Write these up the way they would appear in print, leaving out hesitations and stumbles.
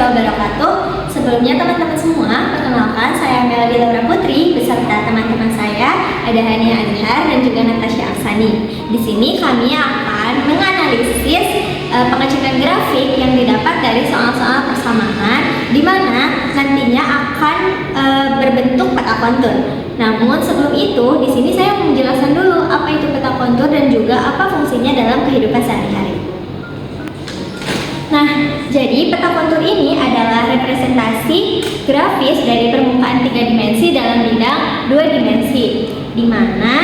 warahmatullahi wabarakatuh. Sebelumnya teman-teman semua, perkenalkan saya Melody Laura Putri beserta teman-teman saya ada Hania Azhar dan juga Natasha Aksani. Di sini kami akan menganalisis pengecekan grafik yang didapat dari soal-soal persamaan di mana nantinya akan berbentuk peta kontur. Namun sebelum itu, di sini saya mau menjelaskan dulu apa itu peta kontur dan juga apa fungsinya dalam kehidupan sehari-hari. Nah, jadi peta kontur ini adalah representasi grafis dari permukaan 3 dimensi dalam bidang 2 dimensi, di mana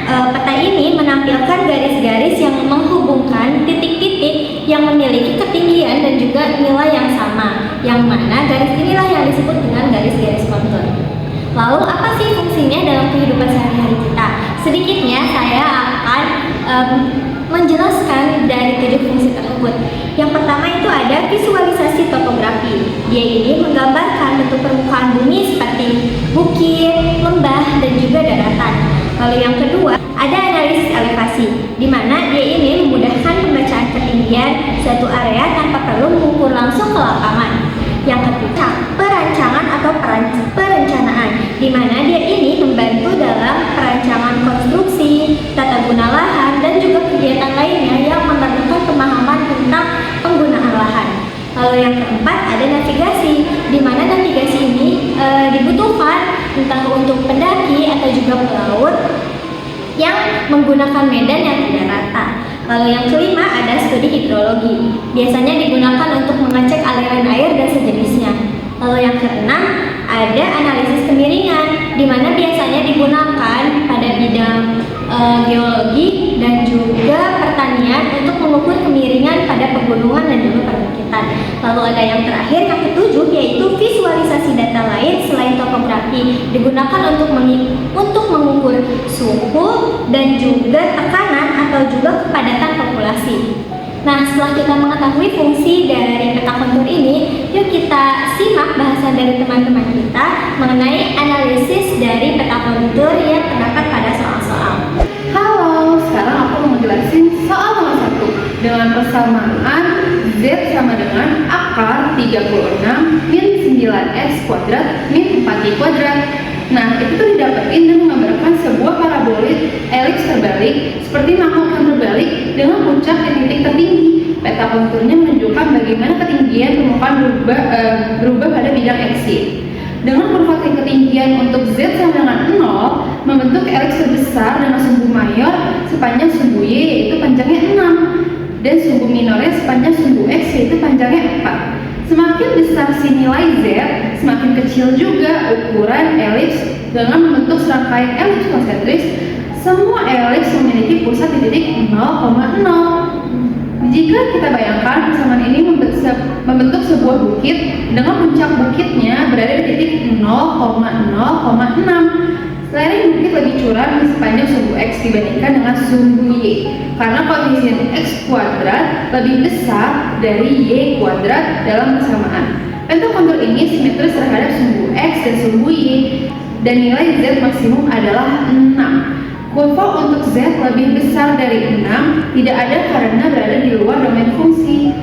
peta ini menampilkan garis-garis yang menghubungkan titik-titik yang memiliki ketinggian dan juga nilai yang sama, yang mana garis inilah yang disebut dengan garis-garis kontur. Lalu apa sih fungsinya dalam kehidupan sehari-hari kita? Sedikitnya saya akan menjelaskan dari 7 fungsi tersebut. Yang pertama itu ada visualisasi topografi. Dia ini menggambarkan bentuk permukaan bumi seperti bukit, lembah, dan juga daratan. Lalu yang kedua ada analisis elevasi, di mana dia ini memudahkan pembacaan ketinggian suatu area tanpa perlu mengukur langsung ke lapangan. Yang ketiga, perancangan atau perencanaan, di mana dia ini membantu dalam perancangan konstruksi, tata guna lahan, dan juga kegiatan lainnya yang memerlukan pemahaman tentang penggunaan lahan. Lalu yang keempat ada navigasi, di mana navigasi ini dibutuhkan entah untuk pendaki atau juga pelaut yang menggunakan medan yang tidak rata. Lalu yang kelima ada studi hidrologi, biasanya digunakan untuk mengecek aliran air dan sejenisnya. Lalu yang keenam ada analisis kemiringan, di mana biasanya digunakan pada bidang geologi dan juga pertanian untuk mengukur kemiringan pada pegunungan dan juga perbukitan. Lalu ada yang terakhir, yang ketujuh, yaitu visualisasi data lain selain topografi, digunakan untuk mengukur suhu dan juga tekanan atau juga kepadatan populasi. Nah, setelah kita mengetahui fungsi dari peta kontur ini, yuk kita simak bahasan dari teman-teman kita mengenai analisis dari peta kontur yang terdapat pada soal-soal. Halo, sekarang aku mau jelasin soal nomor 1 dengan persamaan Z sama dengan akar 36 min 9x kuadrat min 4y kuadrat. Nah, itu tuh didapetin dan menggambarkan sebuah parabolit elips terbalik seperti makhluk yang berbalik dengan puncak di titik tertinggi. Peta konturnya menunjukkan bagaimana ketinggian permukaan berubah pada bidang x. Dengan kurva ketinggian untuk z sama dengan 0 membentuk elips terbesar dengan sumbu mayor sepanjang sumbu y yaitu panjangnya 6 dan sumbu minornya sepanjang sumbu x yaitu panjangnya 4. Semakin besar si nilai z, semakin kecil juga ukuran elips dengan membentuk serangkaian elips konsentris. Semua elips memiliki pusat di titik 0,0. Jika kita bayangkan persamaan ini membentuk sebuah bukit dengan puncak bukitnya berada di titik 0,0,6. Lereng bukit lebih curam di sepanjang sumbu x dibandingkan dengan sumbu y karena koefisien x kuadrat lebih besar dari y kuadrat dalam persamaan. Peta kontur ini simetris terhadap sumbu x dan sumbu y dan nilai z maksimum adalah 6. Kurva untuk z lebih besar dari 6 tidak ada karena berada di luar domain fungsi.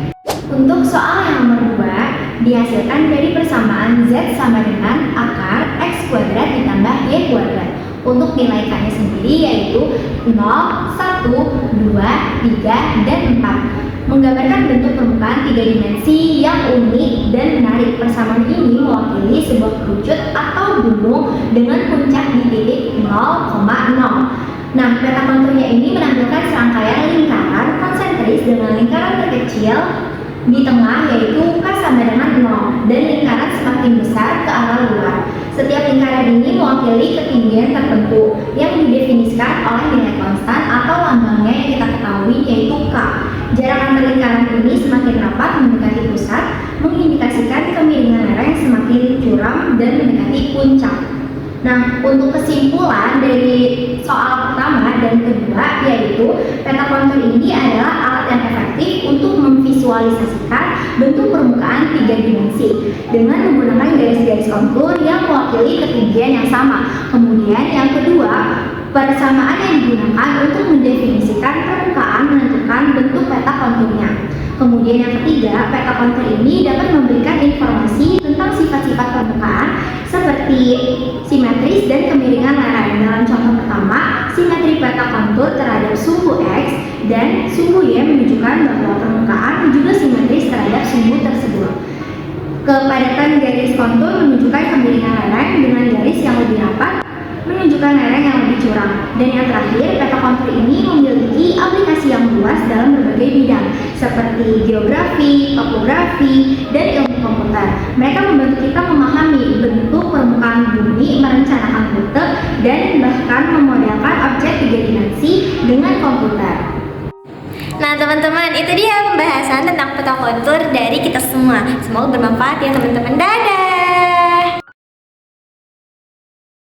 Untuk soal yang nomor 2 dihasilkan dari persamaan z sama dengan akar x kuadrat ditambah y kuadrat. Untuk nilai k-nya sendiri yaitu 0, 1, 2, 3, dan 4. Menggambarkan bentuk permukaan 3 dimensi yang unik dan menarik. Persamaan ini mewakili sebuah kerucut atau gunung dengan puncak di titik 0,0. Nah, peta konturnya ini menampilkan serangkaian lingkaran konsentris dengan lingkaran terkecil di tengah yaitu K sama dengan 0 dan lingkaran semakin besar ke arah luar. Setiap lingkaran ini mewakili ketinggian tertentu yang didefinisikan oleh nilai konstan atau lambangnya yang kita ketahui yaitu K. Jarak antar lingkaran ini semakin rapat mendekati pusat, mengindikasikan kemiringan lereng semakin curam dan mendekati puncak. Nah, untuk kesimpulan dari soal pertama dan kedua yaitu peta kontur ini adalah alat yang efektif untuk memvisualisasikan bentuk permukaan 3 dimensi dengan menggunakan garis-garis kontur yang mewakili ketinggian yang sama. Kemudian yang kedua, Persamaan yang digunakan untuk mendefinisikan permukaan menentukan bentuk peta konturnya. Kemudian yang ketiga, peta kontur ini dapat memberikan informasi tentang sifat-sifat permukaan seperti simetris dan kemiringan lereng. Dalam contoh pertama, simetri peta kontur terhadap sumbu X dan sumbu Y menunjukkan bahwa permukaan juga simetris terhadap sumbu tersebut. Kepadatan garis kontur menunjukkan kemiringan lereng dengan garis yang lebih rapat menunjukkan lereng yang lebih curam. Dan yang terakhir, peta kontur ini memiliki aplikasi yang luas dalam berbagai bidang seperti geografi, topografi, dan ilmu komputer. Mereka membantu kita memahami bentuk permukaan bumi, merencanakan rute, dan bahkan memodelkan objek 3 dimensi dengan komputer. Nah teman-teman, itu dia pembahasan tentang peta kontur dari kita semua. Semoga bermanfaat ya teman-teman. Dadah!